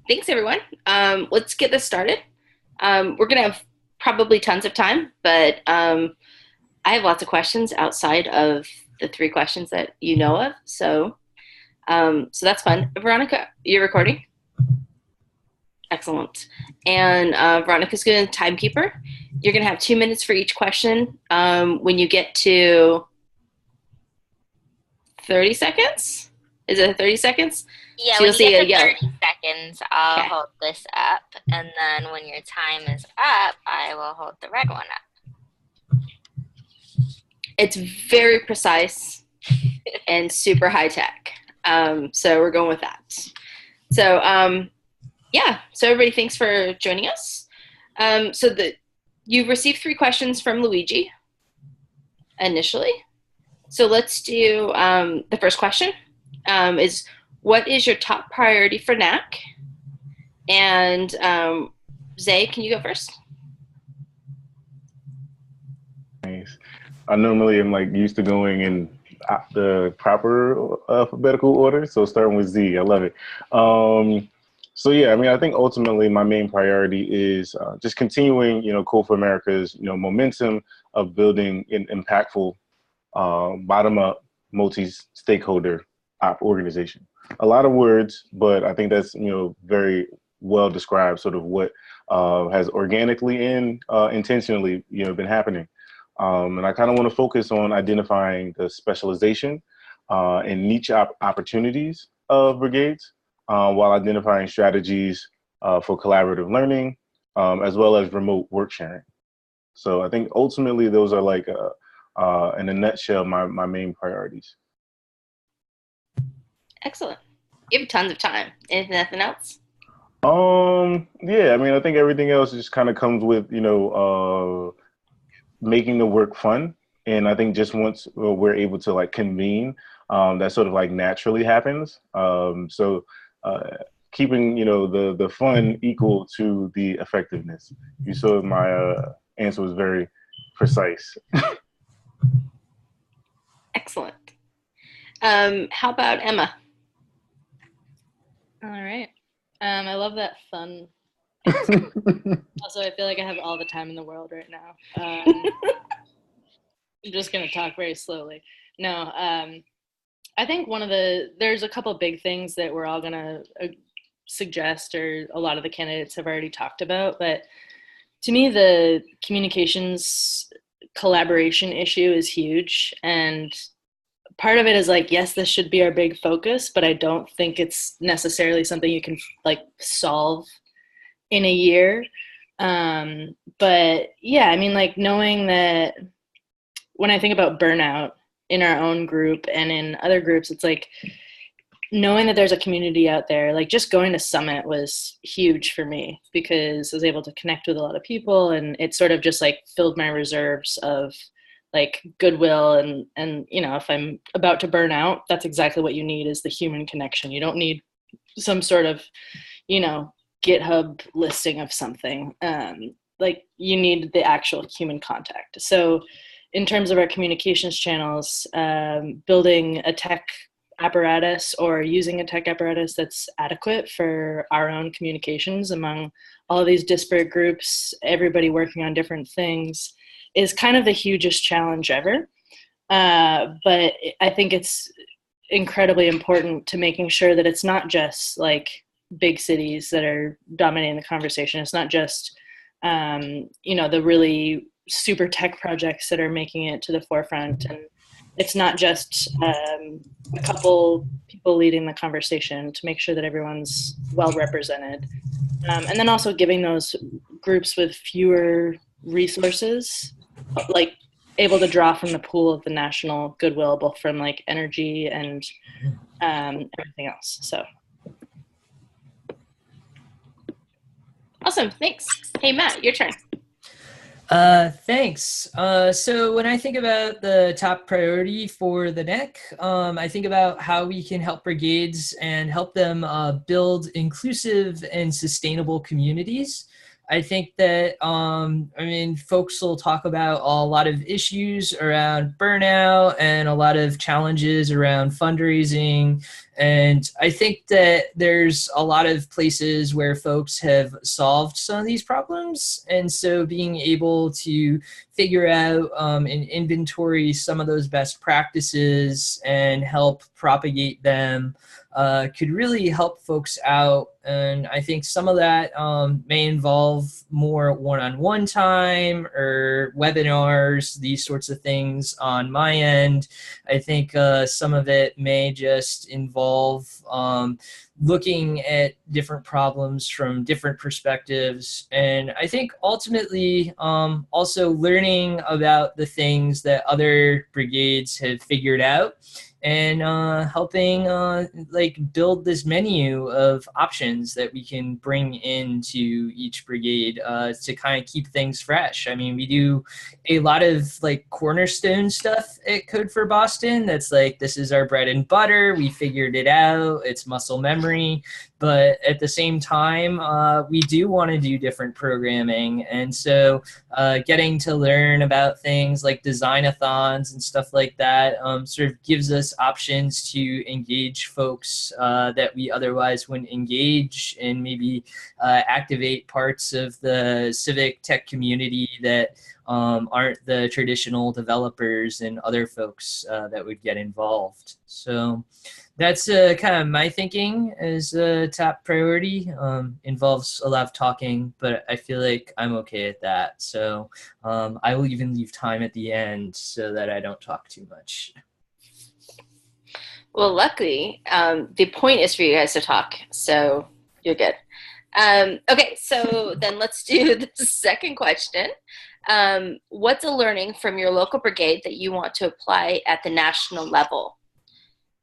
Thanks, everyone. Let's get this started. We're going to have probably tons of time, but I have lots of questions outside of the three questions that you know of. So that's fun. Veronica, you're recording? Excellent. And Veronica's going to timekeeper. You're going to have 2 minutes for each question. When you get to 30 seconds, is it 30 seconds? Yeah, So when you'll you get see a to yellow. 30 seconds, I'll Okay. hold this up, and then when your time is up, I will hold the red one up. It's very precise and super high tech. So we're going with that. So yeah, so everybody, thanks for joining us. You've received three questions from Luigi initially. So let's do the first question is what is your top priority for NAC? And Zay, can you go first? Nice. I normally am like used to going in the proper alphabetical order, so starting with Z, I love it. So yeah, I mean, I think ultimately my main priority is just continuing, Code for America's, momentum of building an impactful, bottom-up, multi-stakeholder organization. A lot of words, but I think that's very well described, sort of what has organically and intentionally, been happening. And I kind of want to focus on identifying the specialization and niche opportunities of brigades while identifying strategies for collaborative learning as well as remote work sharing. So I think ultimately those are like, in a nutshell, my main priorities. Excellent. You have tons of time. Anything else? Yeah, I mean, I think everything else just kind of comes with, making the work fun. And I think just once we're able to like convene, that sort of like naturally happens. So keeping the fun equal to the effectiveness. You saw my answer was very precise. Excellent. How about Emma? All right. I love that fun answer. Also, I feel like I have all the time in the world right now. I'm just going to talk very slowly. No, I think there's a couple big things that we're all going to suggest, or a lot of the candidates have already talked about. But to me, the communications collaboration issue is huge. And part of it is like, yes, this should be our big focus, but I don't think it's necessarily something you can like solve in a year. But yeah, I mean, like knowing that when I think about burnout in our own group and in other groups, it's like knowing that there's a community out there. Like just going to Summit was huge for me because I was able to connect with a lot of people, and it sort of just like filled my reserves of like goodwill. And if I'm about to burn out, that's exactly what you need, is the human connection. You don't need some sort of GitHub listing of something. Like you need the actual human contact. So in terms of our communications channels, building a tech apparatus or using a tech apparatus that's adequate for our own communications among all of these disparate groups, everybody working on different things, is kind of the hugest challenge ever. But I think it's incredibly important to making sure that it's not just like big cities that are dominating the conversation. It's not just, the really super tech projects that are making it to the forefront. And it's not just a couple people leading the conversation, to make sure that everyone's well represented. And then also giving those groups with fewer resources, like able to draw from the pool of the national goodwill, both from like energy and everything else. So. Awesome. Thanks. Hey, Matt, your turn. Thanks. So when I think about the top priority for the NEC, I think about how we can help brigades and help them build inclusive and sustainable communities. I think that, folks will talk about a lot of issues around burnout and a lot of challenges around fundraising And I think that there's a lot of places where folks have solved some of these problems. And so being able to figure out and inventory some of those best practices and help propagate them could really help folks out. And I think some of that may involve more one-on-one time or webinars, these sorts of things on my end. I think some of it may just involve looking at different problems from different perspectives. And I think ultimately also learning about the things that other brigades have figured out and helping like build this menu of options that we can bring into each brigade to kind of keep things fresh. I mean, we do a lot of like cornerstone stuff at Code for Boston. That's like, this is our bread and butter. We figured it out. It's muscle memory. But at the same time, we do want to do different programming. And so getting to learn about things like design-a-thons and stuff like that sort of gives us options to engage folks that we otherwise wouldn't engage, and maybe activate parts of the civic tech community that aren't the traditional developers and other folks that would get involved. So that's kind of my thinking as a top priority. Involves a lot of talking, but I feel like I'm okay at that. So I will even leave time at the end so that I don't talk too much. Well, luckily, the point is for you guys to talk, so you're good. Okay, so then let's do the second question. What's a learning from your local brigade that you want to apply at the national level?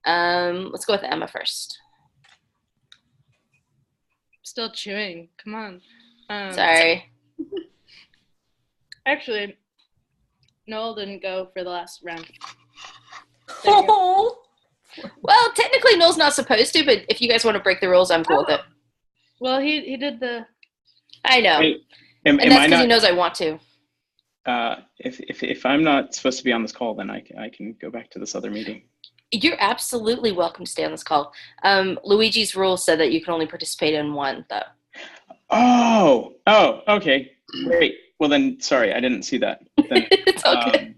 Let's go with Emma first. Still chewing. Come on. Sorry. Actually, Noel didn't go for the last round. Oh. Well, technically Noel's not supposed to, but if you guys want to break the rules, I'm cool with it. Well, he did the... I know. Wait, and that's because he knows I want to. If I'm not supposed to be on this call, then I can go back to this other meeting. You're absolutely welcome to stay on this call. Luigi's rule said that you can only participate in one, though. Oh, okay. Great. Well, then, sorry, I didn't see that. Then, It's okay.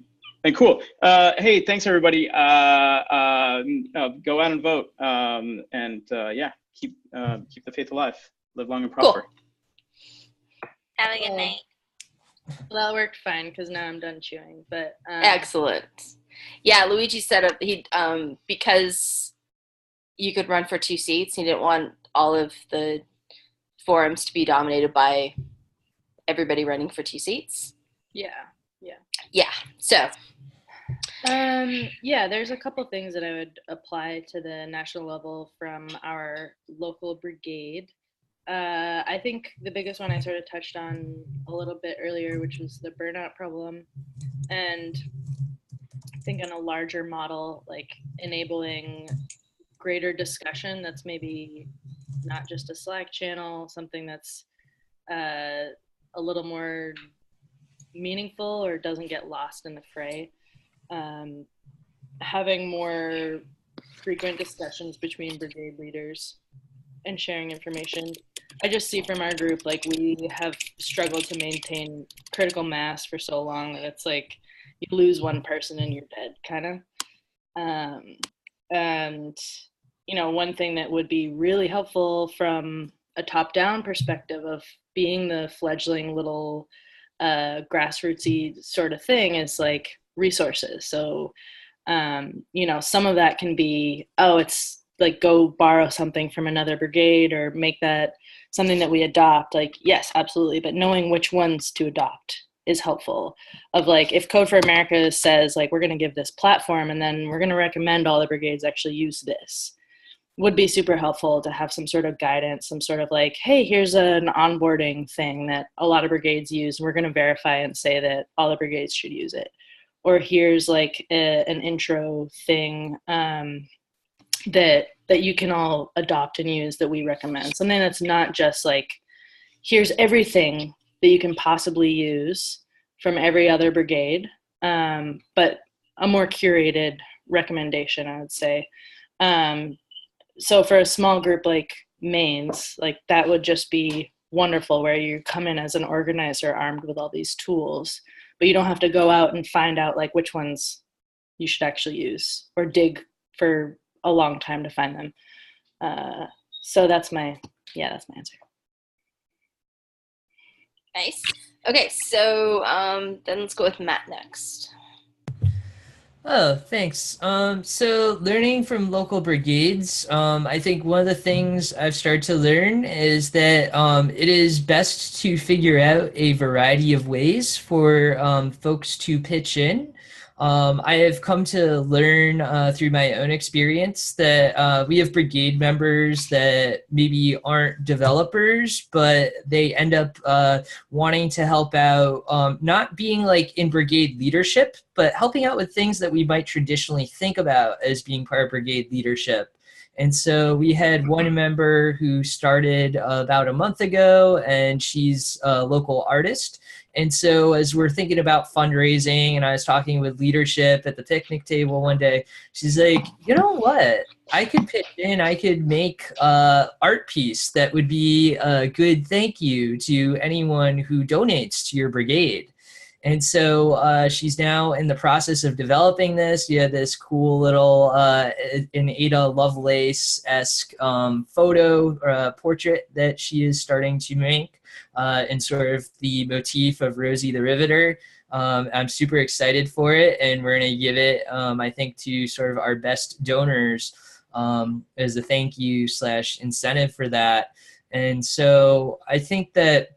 and cool. Hey, thanks, everybody. Go out and vote. Yeah, keep the faith alive. Live long and prosper. Cool. Have a good night. Well, that worked fine because now I'm done chewing. But Excellent. Yeah, Luigi said he because you could run for 2 seats. He didn't want all of the forums to be dominated by everybody running for 2 seats. Yeah. So. Yeah, there's a couple things that I would apply to the national level from our local brigade. I think the biggest one I sort of touched on a little bit earlier, which was the burnout problem, and I think on a larger model, like enabling greater discussion that's maybe not just a Slack channel, something that's a little more meaningful or doesn't get lost in the fray. Having more frequent discussions between brigade leaders and sharing information. I just see from our group, like we have struggled to maintain critical mass for so long that it's like you lose one person and you're dead, kind of. And, you know, one thing that would be really helpful from a top-down perspective of being the fledgling little grassrootsy sort of thing is like resources. So, you know, some of that can be, it's like go borrow something from another brigade or make that something that we adopt. Like, yes, absolutely. But knowing which ones to adopt is helpful. Of like, if Code for America says like, we're going to give this platform and then we're going to recommend all the brigades actually use this, would be super helpful to have some sort of guidance, some sort of like, hey, here's an onboarding thing that a lot of brigades use. And we're going to verify and say that all the brigades should use it. Or here's like an intro thing that you can all adopt and use that we recommend. Something that's not just like, here's everything that you can possibly use from every other brigade, but a more curated recommendation, I would say. so for a small group like Maine's, like that would just be wonderful, where you come in as an organizer armed with all these tools, but you don't have to go out and find out like which ones you should actually use or dig for a long time to find them. So that's my answer. Nice. Okay, so then let's go with Matt next. Oh, thanks. So learning from local brigades, I think one of the things I've started to learn is that it is best to figure out a variety of ways for folks to pitch in. I have come to learn through my own experience that we have brigade members that maybe aren't developers, but they end up wanting to help out, not being like in brigade leadership, but helping out with things that we might traditionally think about as being part of brigade leadership. And so we had one member who started about a month ago, and she's a local artist. And so as we're thinking about fundraising, and I was talking with leadership at the picnic table one day, she's like, you know what? I could pitch in, I could make an art piece that would be a good thank you to anyone who donates to your brigade. And so she's now in the process of developing this. You have this cool little an Ada Lovelace-esque photo portrait that she is starting to make in sort of the motif of Rosie the Riveter. I'm super excited for it, and we're going to give it, I think, to sort of our best donors as a thank you / incentive for that. And so I think that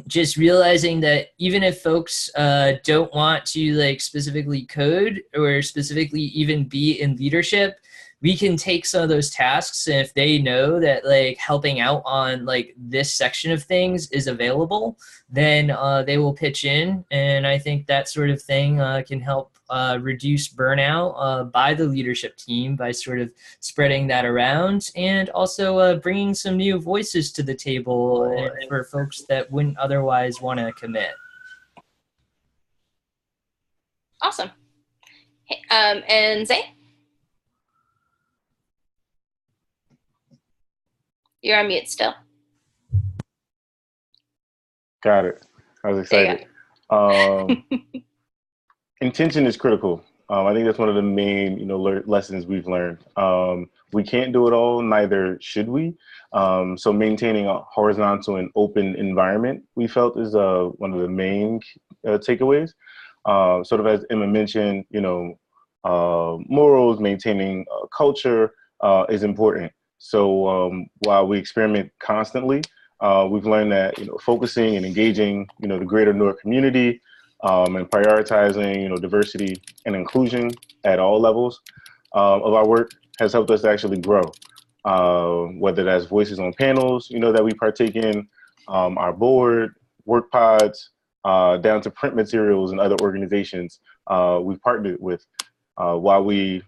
just realizing that even if folks don't want to like specifically code or specifically even be in leadership, we can take some of those tasks, and if they know that like helping out on like this section of things is available, then they will pitch in. And I think that sort of thing can help reduce burnout by the leadership team by sort of spreading that around, and also bringing some new voices to the table for folks that wouldn't otherwise want to commit. Awesome. And Zay? You're on mute still. Got it. I was excited. Intention is critical. I think that's one of the main, lessons we've learned. We can't do it all, neither should we. So maintaining a horizontal and open environment, we felt, is one of the main takeaways. Sort of as Emma mentioned, morals, maintaining culture is important. So while we experiment constantly, we've learned that focusing and engaging the greater Newark community and prioritizing diversity and inclusion at all levels of our work has helped us to actually grow. Whether that's voices on panels that we partake in, our board, work pods, down to print materials and other organizations we've partnered with. While we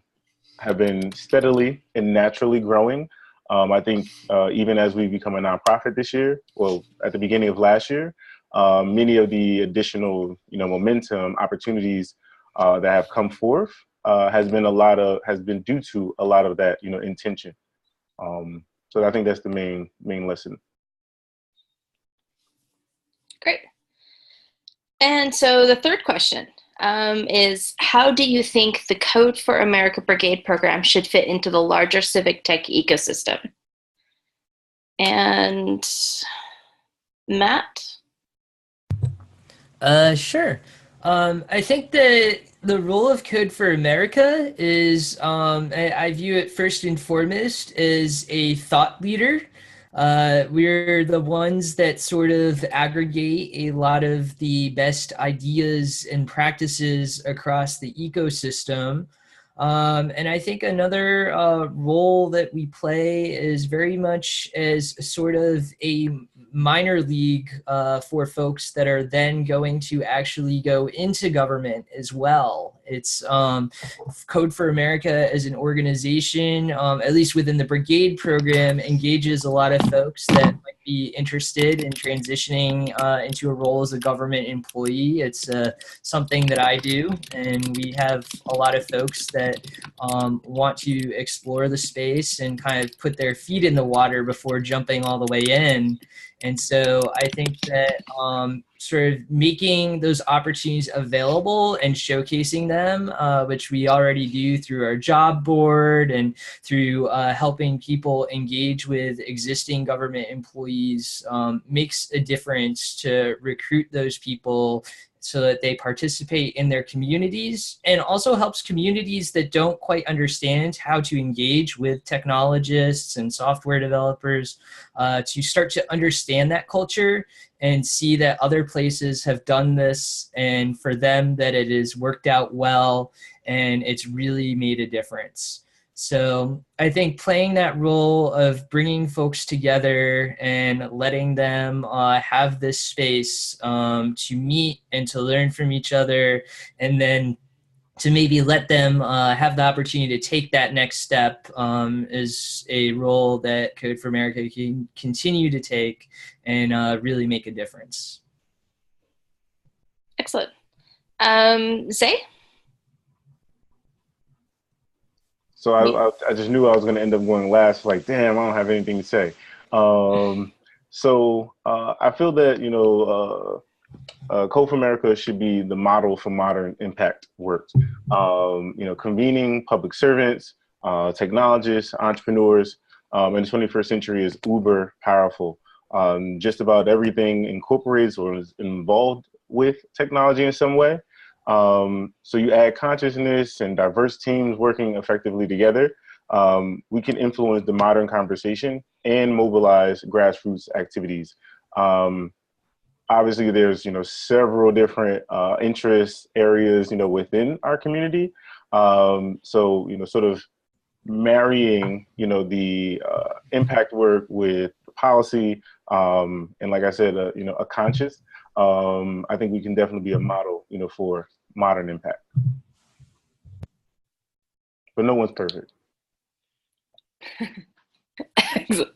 have been steadily and naturally growing, I think even as we become a nonprofit this year, well, at the beginning of last year, many of the additional, momentum opportunities that have come forth has been due to a lot of that, intention. So I think that's the main lesson. Great. And so the third question is, how do you think the Code for America Brigade program should fit into the larger civic tech ecosystem? And Matt? Sure. I think that the role of Code for America is, I view it first and foremost as a thought leader. We're the ones that sort of aggregate a lot of the best ideas and practices across the ecosystem. And I think another role that we play is very much as sort of a minor league for folks that are then going to actually go into government as well. It's Code for America as an organization, at least within the brigade program, engages a lot of folks that might be interested in transitioning into a role as a government employee. It's something that I do, and we have a lot of folks that want to explore the space and kind of put their feet in the water before jumping all the way in. And so I think that sort of making those opportunities available and showcasing them, which we already do through our job board and through helping people engage with existing government employees, makes a difference to recruit those people so that they participate in their communities, and also helps communities that don't quite understand how to engage with technologists and software developers to start to understand that culture and see that other places have done this, and for them that it has worked out well and it's really made a difference. So I think playing that role of bringing folks together and letting them have this space to meet and to learn from each other, and then to maybe let them have the opportunity to take that next step is a role that Code for America can continue to take and really make a difference. Excellent. Zay? So I just knew I was going to end up going last. Like, damn, I don't have anything to say. So I feel that, you know, Code for America should be the model for modern impact work. You know, convening public servants, technologists, entrepreneurs in the 21st century is uber powerful. Just about everything incorporates or is involved with technology in some way. So you add consciousness and diverse teams working effectively together, we can influence the modern conversation and mobilize grassroots activities. Obviously, there's, you know, several different interest areas, you know, within our community. So, you know, sort of marrying, you know, the impact work with policy, and like I said, you know, a conscious, I think we can definitely be a model, you know, for modern impact. But no one's perfect.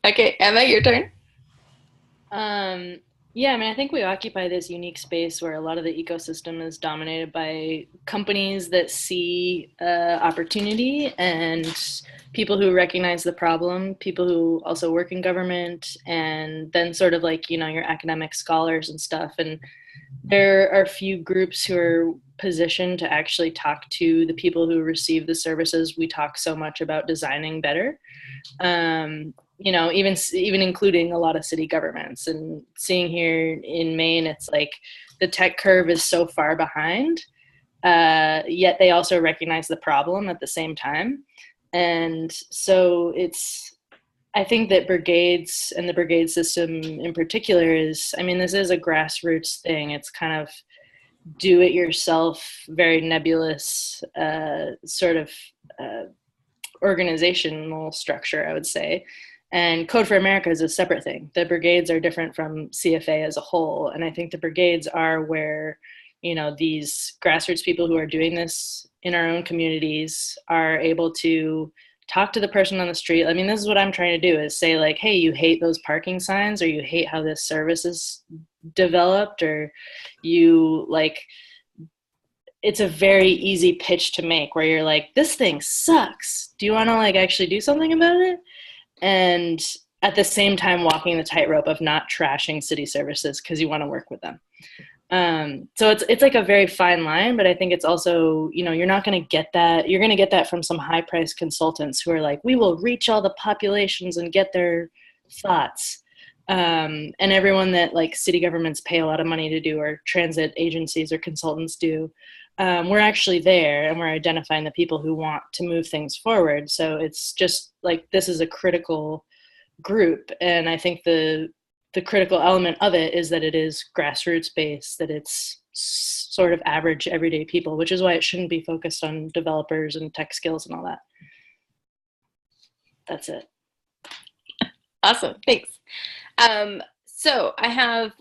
Okay, Emma, your turn. Yeah, I mean, I think we occupy this unique space where a lot of the ecosystem is dominated by companies that see opportunity, and people who recognize the problem, people who also work in government, and then sort of like, you know, your academic scholars and stuff. And there are a few groups who are positioned to actually talk to the people who receive the services. We talk so much about designing better. You know, even including a lot of city governments, and seeing here in Maine, it's like the tech curve is so far behind, yet they also recognize the problem at the same time. And so I think that brigades and the brigade system in particular is, I mean, this is a grassroots thing. It's kind of do it yourself, very nebulous sort of organizational structure, I would say. And Code for America is a separate thing. The brigades are different from CFA as a whole. And I think the brigades are where, you know, these grassroots people who are doing this in our own communities are able to talk to the person on the street. I mean, this is what I'm trying to do, is say like, hey, you hate those parking signs, or you hate how this service is developed, or you like, it's a very easy pitch to make where you're like, this thing sucks. Do you want to like actually do something about it? And at the same time walking the tightrope of not trashing city services because you want to work with them. So it's like a very fine line, but I think it's also, you know, you're not going to get that. You're going to get that from some high priced consultants who are like, we will reach all the populations and get their thoughts. And everyone that like city governments pay a lot of money to do, or transit agencies or consultants do, we're actually there and we're identifying the people who want to move things forward. So it's just like, this is a critical group. And I think the critical element of it is that it is grassroots based, that it's sort of average everyday people, which is why it shouldn't be focused on developers and tech skills and all that. That's it. Awesome, thanks. So I have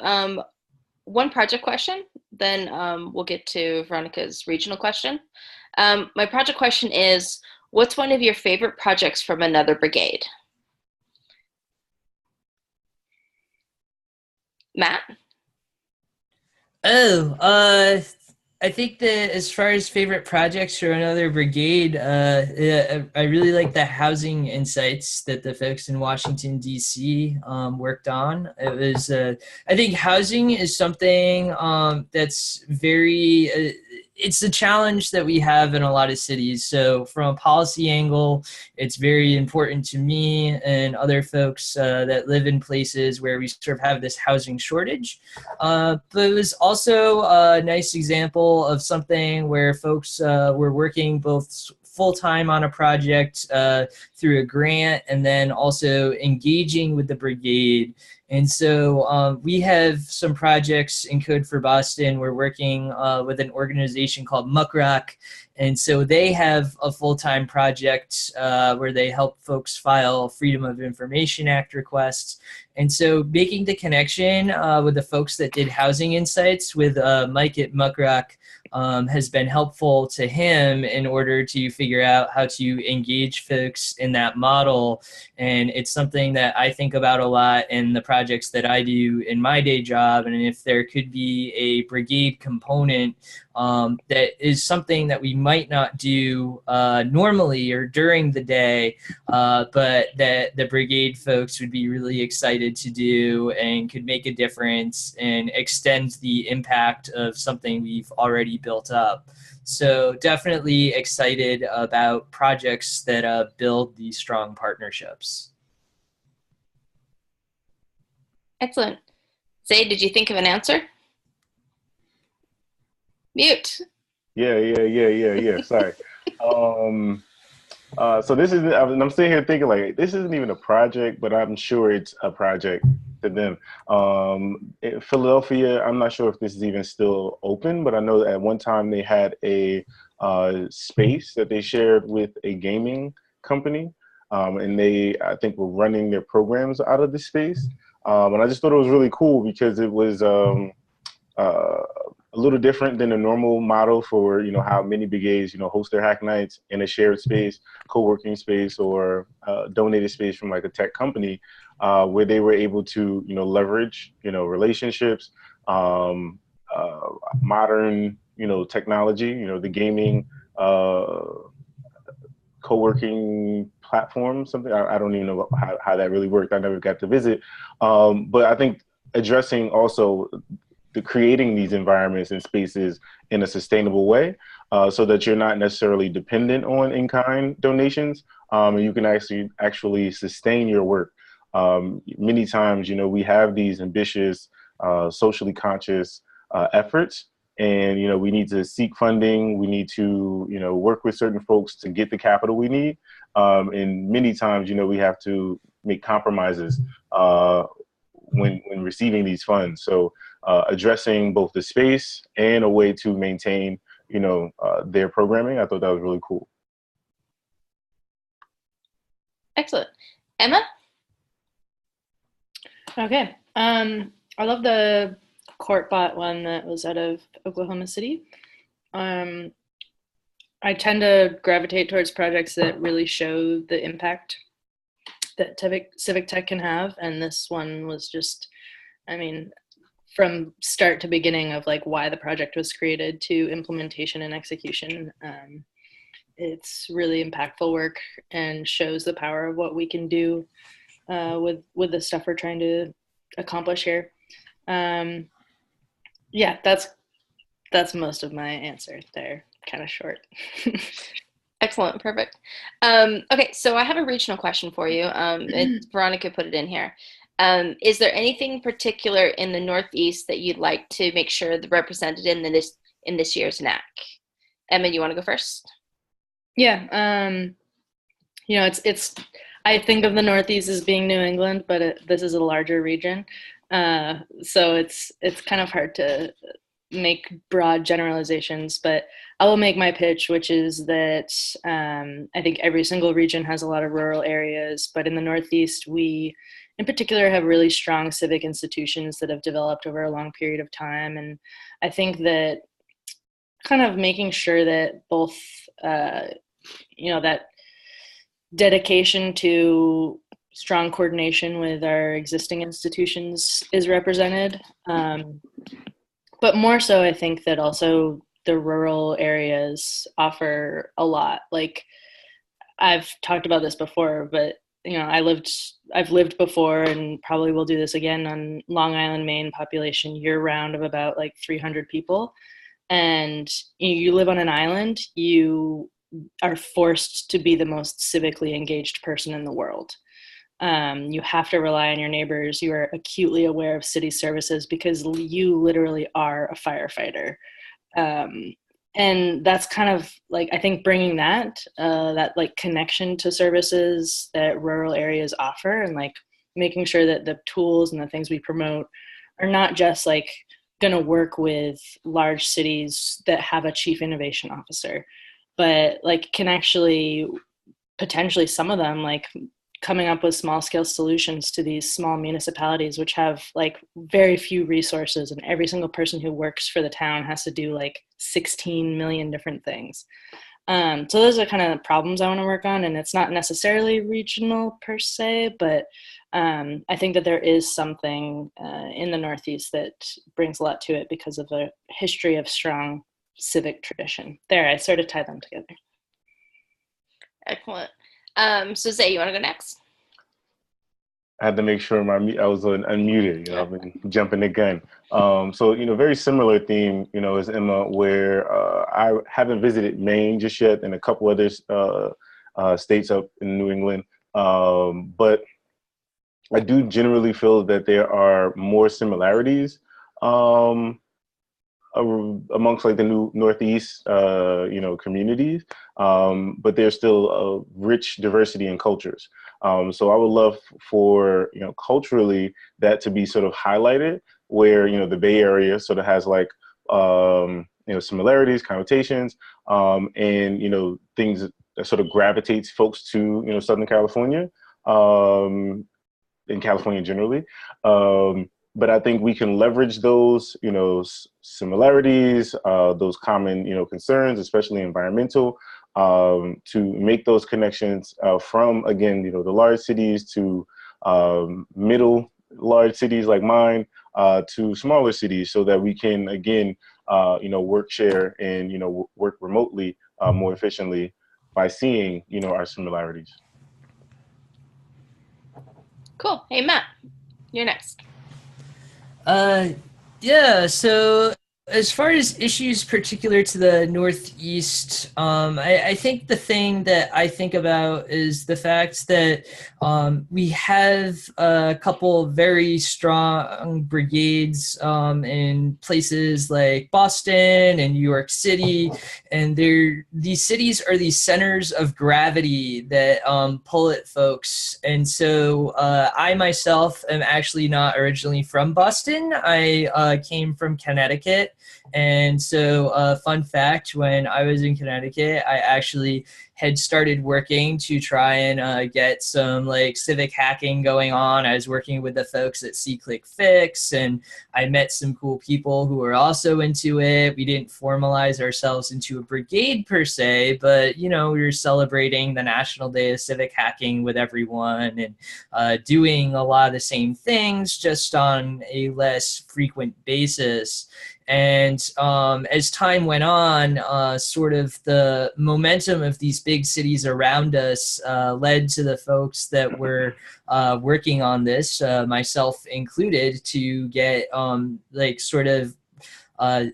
one project question, then we'll get to Veronica's regional question. My project question is, what's one of your favorite projects from another brigade? Matt? I think that as far as favorite projects for another brigade, I really like the housing insights that the folks in Washington, D.C. Worked on. It was, I think housing is something that's very, it's a challenge that we have in a lot of cities. So from a policy angle, it's very important to me and other folks that live in places where we sort of have this housing shortage. But it was also a nice example of something where folks were working both full-time on a project through a grant and then also engaging with the brigade. And so we have some projects in Code for Boston. We're working with an organization called Muckrock. And so they have a full-time project where they help folks file Freedom of Information Act requests. And so making the connection with the folks that did housing insights with Mike at Muckrock has been helpful to him in order to figure out how to engage folks in that model. And it's something that I think about a lot in the projects that I do in my day job. And if there could be a brigade component that is something that we might not do normally or during the day, but that the brigade folks would be really excited to do and could make a difference and extend the impact of something we've already built up. So definitely excited about projects that build these strong partnerships. Excellent. Zay, did you think of an answer? Mute. Yeah. Sorry. So this is, I'm sitting here thinking like, this isn't even a project, but I'm sure it's a project to them. In Philadelphia, I'm not sure if this is even still open, but I know that at one time they had a space that they shared with a gaming company. And they, I think, were running their programs out of this space. And I just thought it was really cool because it was a little different than the normal model for, you know, how many brigades, you know, host their hack nights in a shared space, co-working space, or donated space from like a tech company, where they were able to, you know, leverage, you know, relationships, modern, you know, technology, you know, the gaming, co-working platform, something. I don't even know how that really worked. I never got to visit. But I think addressing also the creating these environments and spaces in a sustainable way, so that you're not necessarily dependent on in-kind donations, and you can actually sustain your work. Many times, you know, we have these ambitious, socially conscious efforts, and, you know, we need to seek funding. We need to, you know, work with certain folks to get the capital we need. And many times, you know, we have to make compromises when receiving these funds. So addressing both the space and a way to maintain, you know, their programming, I thought that was really cool. Excellent. Emma? Okay. I love the CourtBot one that was out of Oklahoma City. I tend to gravitate towards projects that really show the impact that civic tech can have, and this one was just, I mean, from start to beginning of like why the project was created to implementation and execution. It's really impactful work and shows the power of what we can do with the stuff we're trying to accomplish here. Yeah, that's most of my answer there. Kind of short. Excellent, perfect. Okay, so I have a regional question for you. Veronica put it in here. Is there anything particular in the Northeast that you'd like to make sure that represented in this year's NAC? Emma, you want to go first? Yeah, you know, it's. I think of the Northeast as being New England, but this is a larger region, so it's kind of hard to make broad generalizations. But I will make my pitch, which is that I think every single region has a lot of rural areas, but in the Northeast, we in particular have really strong civic institutions that have developed over a long period of time. And I think that kind of making sure that both, you know, that dedication to strong coordination with our existing institutions is represented. But more so, I think that also the rural areas offer a lot. Like, I've talked about this before, but I've lived before and probably will do this again on Long Island, Maine, population year round of about like 300 people. And you live on an island, you are forced to be the most civically engaged person in the world. You have to rely on your neighbors. You are acutely aware of city services because you literally are a firefighter. And that's kind of like, I think bringing that like connection to services that rural areas offer, and like making sure that the tools and the things we promote are not just like going to work with large cities that have a chief innovation officer, but like can actually potentially some of them like coming up with small scale solutions to these small municipalities, which have like very few resources, and every single person who works for the town has to do like 16 million different things. So those are kind of the problems I want to work on, and it's not necessarily regional per se, but I think that there is something in the Northeast that brings a lot to it because of a history of strong civic tradition. There, I sort of tie them together. Excellent. So Zay, you want to go next? I had to make sure I was unmuted. I've been jumping the gun. So very similar theme, as Emma, where I haven't visited Maine just yet, and a couple other states up in New England, but I do generally feel that there are more similarities amongst like the new Northeast, communities, but there's still a rich diversity in cultures. So I would love for, culturally that to be sort of highlighted, where, the Bay Area sort of has like, similarities, connotations, and, things that sort of gravitates folks to, Southern California, in California generally. But I think we can leverage those, similarities, those common, concerns, especially environmental, to make those connections from, again, the large cities to middle large cities like mine to smaller cities, so that we can, again, work, share, and, work remotely more efficiently by seeing, our similarities. Cool. Hey, Matt, you're next. Yeah, so as far as issues particular to the Northeast, I think the thing that I think about is the fact that we have a couple very strong brigades in places like Boston and New York City, and these cities are these centers of gravity that pull at folks. And so I myself am actually not originally from Boston. I came from Connecticut. And so fun fact, when I was in Connecticut, I actually had started working to try and get some like civic hacking going on. I was working with the folks at SeeClickFix, and I met some cool people who were also into it. We didn't formalize ourselves into a brigade per se, but we were celebrating the National Day of Civic Hacking with everyone, and doing a lot of the same things, just on a less frequent basis. And as time went on, sort of the momentum of these big cities around us led to the folks that were working on this, myself included, to get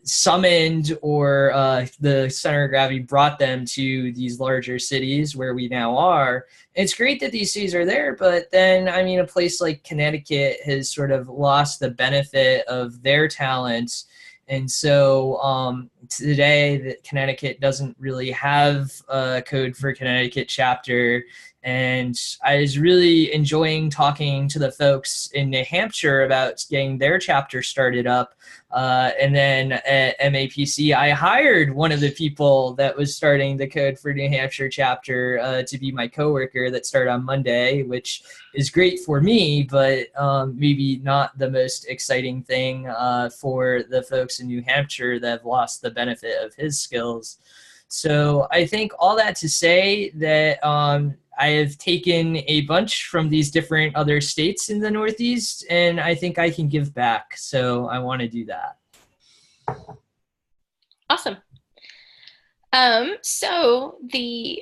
summoned, or the center of gravity brought them to these larger cities where we now are. It's great that these cities are there, but then, a place like Connecticut has sort of lost the benefit of their talent. And so today, Connecticut doesn't really have a Code for Connecticut chapter. And I was really enjoying talking to the folks in New Hampshire about getting their chapter started up. And then at MAPC, I hired one of the people that was starting the Code for New Hampshire chapter to be my coworker that started on Monday, which is great for me, but maybe not the most exciting thing for the folks in New Hampshire that have lost the benefit of his skills. So I think all that to say that I have taken a bunch from these different other states in the Northeast, and I think I can give back. So I want to do that. Awesome. So the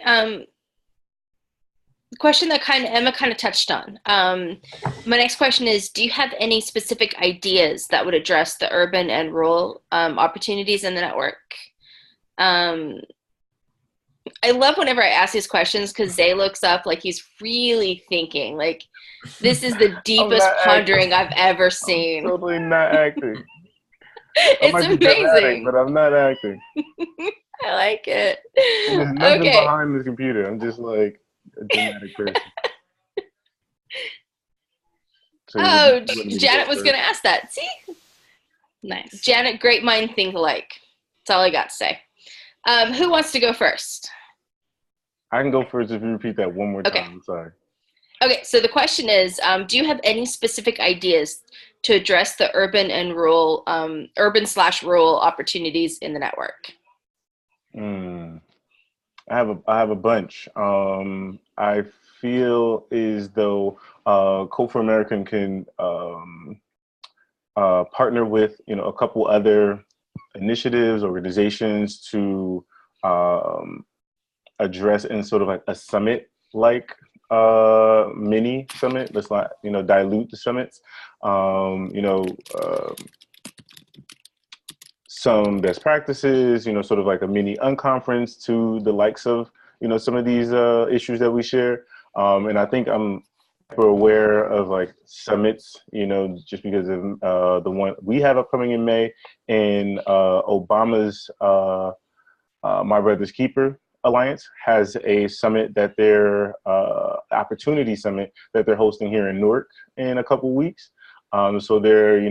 question that Emma kind of touched on. My next question is, do you have any specific ideas that would address the urban and rural opportunities in the network? I love whenever I ask these questions because Zay looks up like he's really thinking. Like, this is the deepest pondering I've ever seen. I'm totally not acting. It's amazing. But I'm not acting. I like it. And there's nothing behind this computer. I'm just like a dramatic person. So Janet was going to ask that. See? Nice. Janet, great mind think alike. That's all I got to say. Who wants to go first? I can go first if you repeat that one more time. Okay. I'm sorry. Okay, so the question is, do you have any specific ideas to address the urban and rural, urban/rural opportunities in the network? I have a bunch. I feel as though Code for American can partner with a couple other initiatives, organizations to address in sort of like a summit like mini summit. Let's not dilute the summits. Some best practices, sort of like a mini unconference to the likes of some of these issues that we share. And I think I'm aware of like summits, just because of the one we have upcoming in May, and Obama's My Brother's Keeper Alliance has a summit that they're opportunity summit that they're hosting here in Newark in a couple weeks. So they're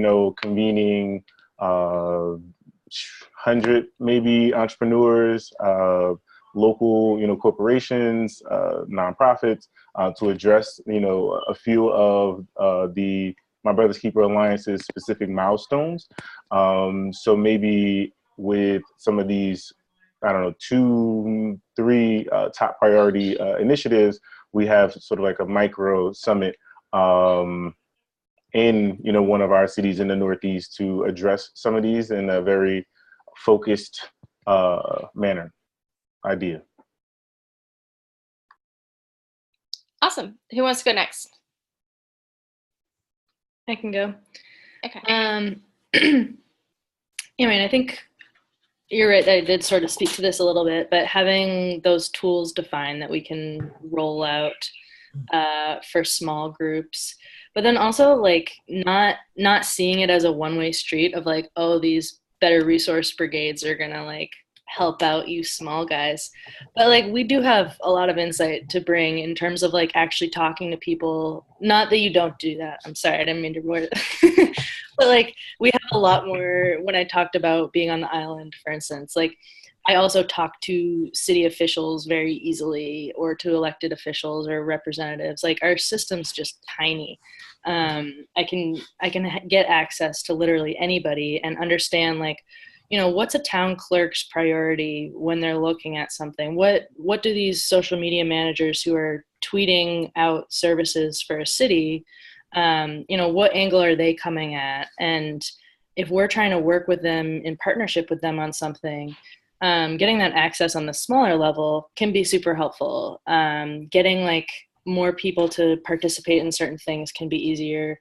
convening 100 maybe entrepreneurs, local corporations, nonprofits, to address a few of the My Brother's Keeper Alliance's specific milestones. So maybe with some of these, I don't know, 2, 3 top priority initiatives, we have sort of like a micro summit in one of our cities in the Northeast to address some of these in a very focused manner. Idea. Awesome. Who wants to go next? I can go. Okay. I think you're right. I did sort of speak to this a little bit, but having those tools defined that we can roll out for small groups, but then also like not seeing it as a one-way street of like, oh, these better resource brigades are gonna like help out you small guys, but like we do have a lot of insight to bring in terms of like actually talking to people. Not that you don't do that, I'm sorry, I didn't mean to word it. But like we have a lot more. When I talked about being on the island, for instance, like I also talk to city officials very easily, or to elected officials or representatives. Like our system's just tiny. I can get access to literally anybody and understand like, what's a town clerk's priority when they're looking at something? What do these social media managers who are tweeting out services for a city, what angle are they coming at? And if we're trying to work with them in partnership with them on something, getting that access on the smaller level can be super helpful. Getting like more people to participate in certain things can be easier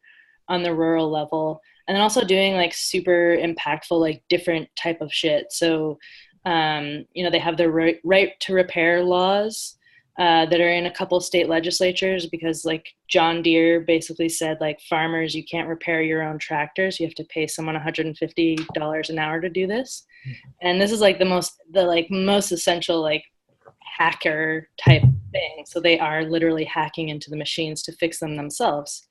on the rural level. And then also doing like super impactful, like different type of shit. So, they have the right to repair laws that are in a couple state legislatures, because like John Deere basically said, like farmers, you can't repair your own tractors. You have to pay someone $150 an hour to do this. And this is like the most essential, like hacker type thing. So they are literally hacking into the machines to fix them themselves.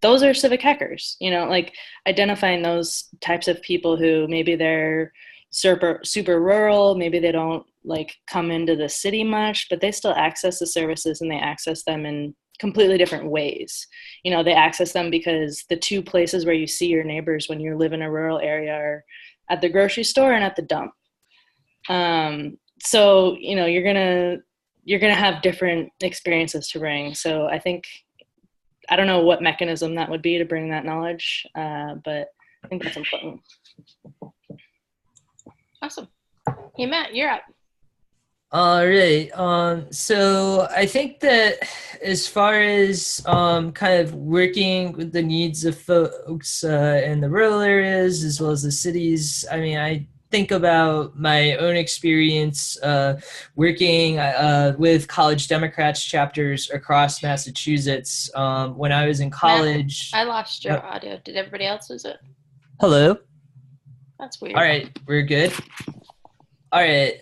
Those are civic hackers, like identifying those types of people who maybe they're super rural, maybe they don't like come into the city much, but they still access the services, and they access them in completely different ways. They access them because the two places where you see your neighbors when you live in a rural area are at the grocery store and at the dump. So, you're going to you're going to have different experiences to bring. So I don't know what mechanism that would be to bring that knowledge, but I think that's important. Awesome. Hey, Matt, you're up. All right. So I think that as far as kind of working with the needs of folks in the rural areas as well as the cities, I mean, I think about my own experience working with college Democrats chapters across Massachusetts when I was in college. Matt, I lost your audio. Did everybody else lose it? Hello? That's weird. All right, we're good. All right.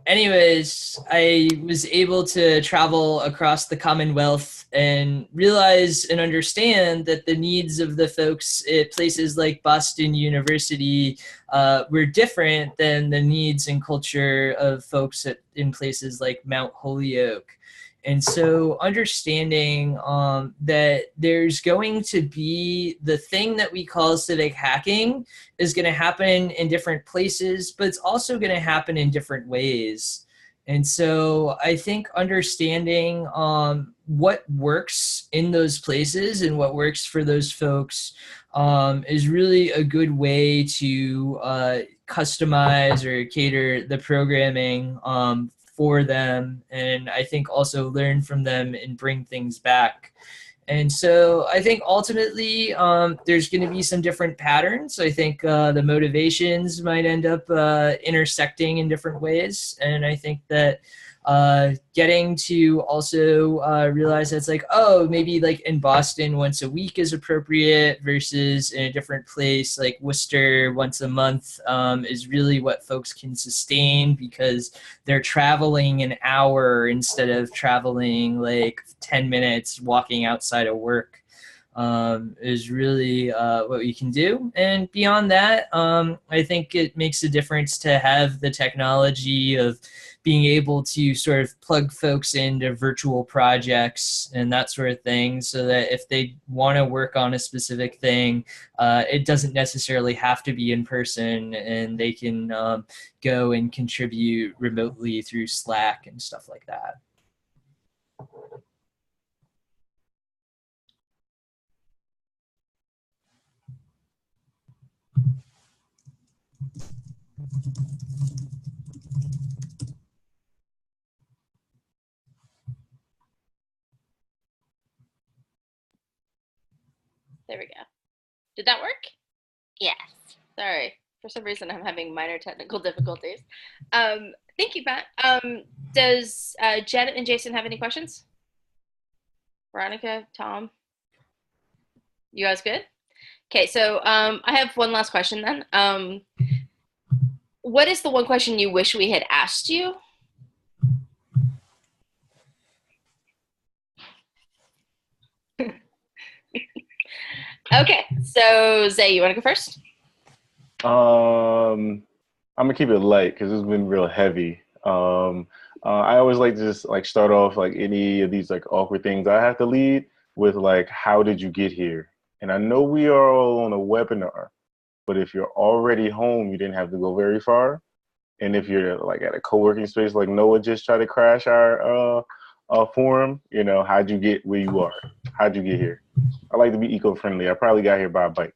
Anyways, I was able to travel across the Commonwealth and realize and understand that the needs of the folks at places like Boston University were different than the needs and culture of folks in places like Mount Holyoke. And so understanding that there's going to be the thing that we call civic hacking is going to happen in different places, but it's also going to happen in different ways. And so I think understanding what works in those places and what works for those folks is really a good way to customize or cater the programming for them, and I think also learn from them and bring things back. And so I think ultimately there's going to be some different patterns. I think the motivations might end up intersecting in different ways. And I think that getting to also realize that it's like, oh, maybe like in Boston once a week is appropriate versus in a different place like Worcester once a month is really what folks can sustain because they're traveling an hour instead of traveling like 10 minutes walking outside of work. Is really what we can do. And beyond that, I think it makes a difference to have the technology of being able to sort of plug folks into virtual projects and that sort of thing so that if they want to work on a specific thing, it doesn't necessarily have to be in person and they can go and contribute remotely through Slack and stuff like that. There we go. Did that work? Yes. Sorry. For some reason, I'm having minor technical difficulties. Thank you, Pat. Does Jed and Jason have any questions? Veronica, Tom? You guys good? Okay, so I have one last question then. What is the one question you wish we had asked you? Okay, so Zay, you want to go first? I'm gonna keep it light because it's been real heavy. I always like to just like start off like any of these like awkward things I have to lead with like, how did you get here? And I know we are all on a webinar, but if you're already home, you didn't have to go very far. And if you're like at a co-working space like Noah just tried to crash our forum, you know, how'd you get where you are? How'd you get here? I like to be eco-friendly. I probably got here by a bike.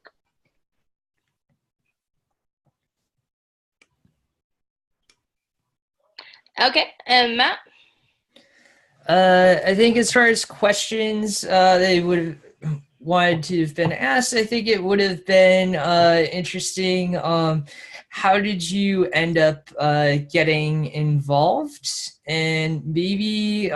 Okay, and Matt? I think as far as questions they would have wanted to have been asked, I think it would have been interesting. How did you end up getting involved? And maybe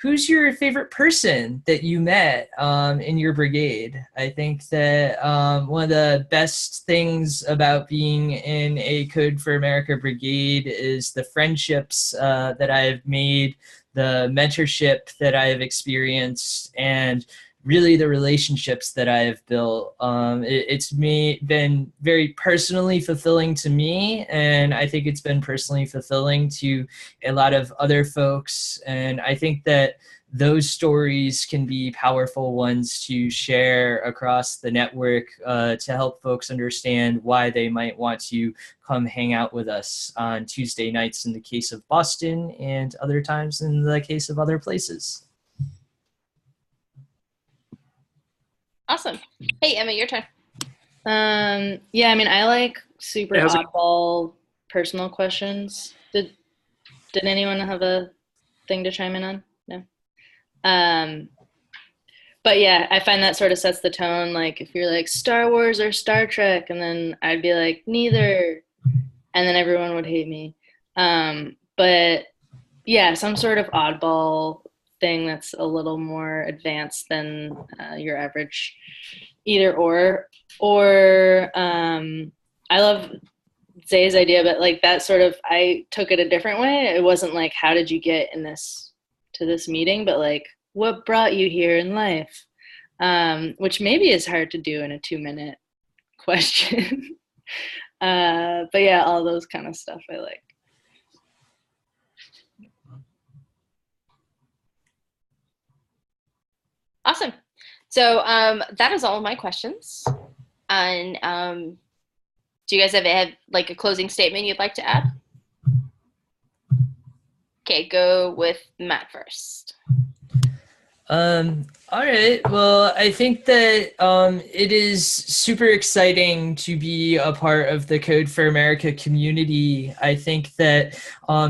who's your favorite person that you met in your brigade? I think that one of the best things about being in a Code for America brigade is the friendships that I've made, the mentorship that I've experienced, and really the relationships that I have built. It's been very personally fulfilling to me, and I think it's been personally fulfilling to a lot of other folks. And I think that those stories can be powerful ones to share across the network to help folks understand why they might want to come hang out with us on Tuesday nights in the case of Boston and other times in the case of other places. Awesome. Hey, Emma, your turn. Yeah, I mean, I like super Hey, how's it- oddball personal questions. Did anyone have a thing to chime in on? No. But yeah, I find that sort of sets the tone. Like if you're like Star Wars or Star Trek, and then I'd be like neither, and then everyone would hate me. But yeah, some sort of oddball thing that's a little more advanced than your average either or. Or I love Zay's idea, but like that sort of, I took it a different way. It wasn't like, how did you get to this meeting, but like, what brought you here in life? Which maybe is hard to do in a 2-minute question. But yeah, all those kind of stuff I like. Awesome. So that is all of my questions. And do you guys have like a closing statement you'd like to add? Okay, go with Matt first. All right. Well, I think that it is super exciting to be a part of the Code for America community. I think that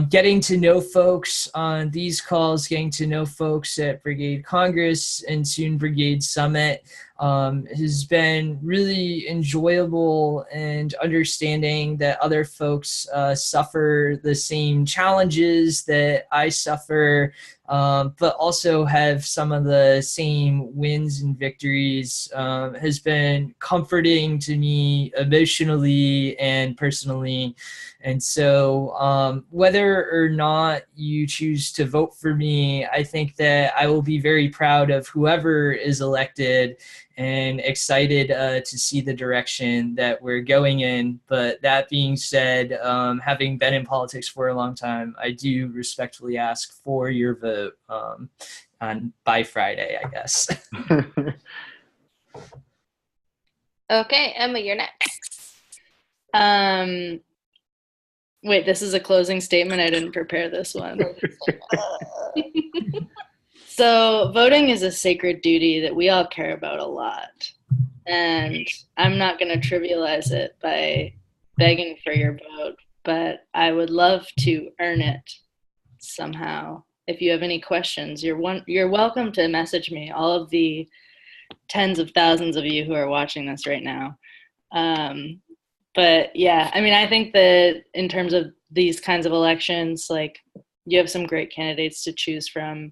getting to know folks on these calls, getting to know folks at Brigade Congress and soon Brigade Summit has been really enjoyable, and understanding that other folks suffer the same challenges that I suffer, but also have some of the same wins and victories has been comforting to me emotionally and personally. And so whether or not you choose to vote for me, I think that I will be very proud of whoever is elected and excited to see the direction that we're going in. But that being said, having been in politics for a long time, I do respectfully ask for your vote by Friday, I guess. Okay, Emma, you're next. Wait, this is a closing statement. I didn't prepare this one. So voting is a sacred duty that we all care about a lot. And I'm not going to trivialize it by begging for your vote, but I would love to earn it somehow. If you have any questions, you're welcome to message me, all of the tens of thousands of you who are watching this right now. But yeah, I mean, I think that in terms of these kinds of elections, like you have some great candidates to choose from.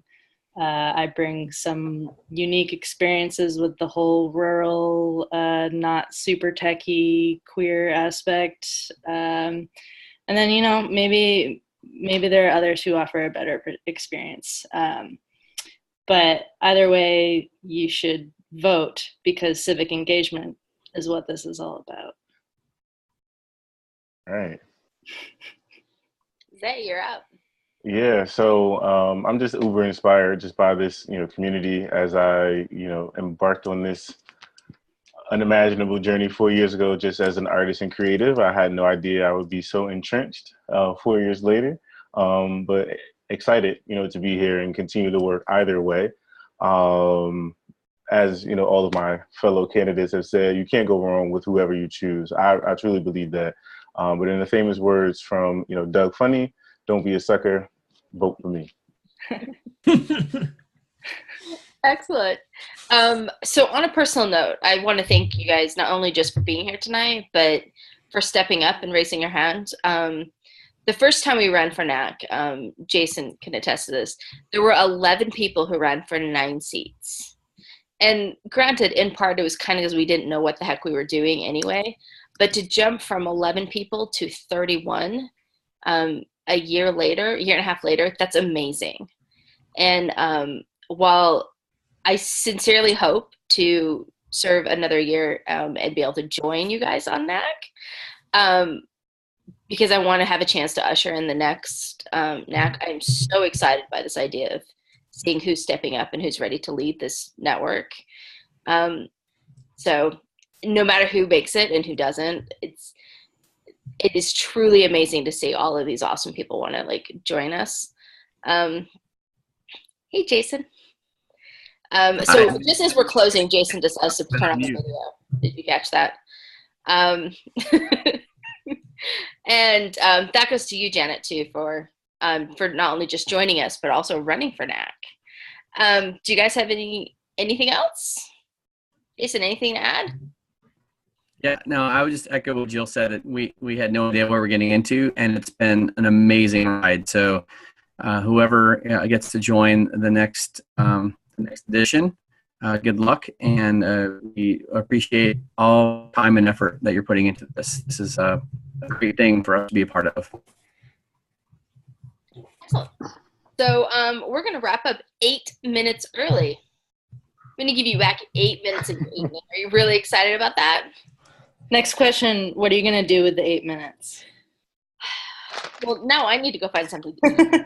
I bring some unique experiences with the whole rural, not super techie queer aspect. And then, you know, maybe there are others who offer a better experience. But either way, you should vote, because civic engagement is what this is all about. All right. Zay, you're up. Yeah, so I'm just uber inspired just by this, community as I, embarked on this unimaginable journey 4 years ago, just as an artist and creative. I had no idea I would be so entrenched 4 years later, but excited, to be here and continue to work either way. As all of my fellow candidates have said, you can't go wrong with whoever you choose. I truly believe that. But in the famous words from, Doug Funny, don't be a sucker, vote for me. Excellent. So on a personal note, I want to thank you guys not only just for being here tonight, but for stepping up and raising your hand. The first time we ran for NAC, Jason can attest to this, there were 11 people who ran for 9 seats. And granted, in part, it was kind of because we didn't know what the heck we were doing anyway. But to jump from 11 people to 31 a year and a half later, that's amazing. And while I sincerely hope to serve another year and be able to join you guys on NAC, because I want to have a chance to usher in the next NAC, I'm so excited by this idea of seeing who's stepping up and who's ready to lead this network. So no matter who makes it and who doesn't, it is truly amazing to see all of these awesome people want to like join us. Hey, Jason. So just as we're closing, Jason decides to turn on the video. Did you catch that? And that goes to you, Janet, too, for not only just joining us, but also running for NAC. Do you guys have anything else? Jason, anything to add? Yeah, no, I would just echo what Jill said. That we had no idea what we're getting into, and it's been an amazing ride. So whoever gets to join the next edition, good luck, and we appreciate all time and effort that you're putting into this. This is a great thing for us to be a part of. Excellent. So we're going to wrap up 8 minutes early. I'm going to give you back 8 minutes of your evening. Are you really excited about that? Next question, what are you going to do with the 8 minutes? Well, now I need to go find something to do.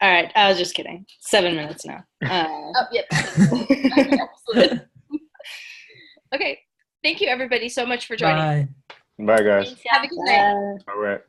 All right, I was just kidding. 7 minutes now. Oh, yep. Okay. Thank you, everybody, so much for joining. Bye. Bye, guys. Thanks, Have a good night. All right.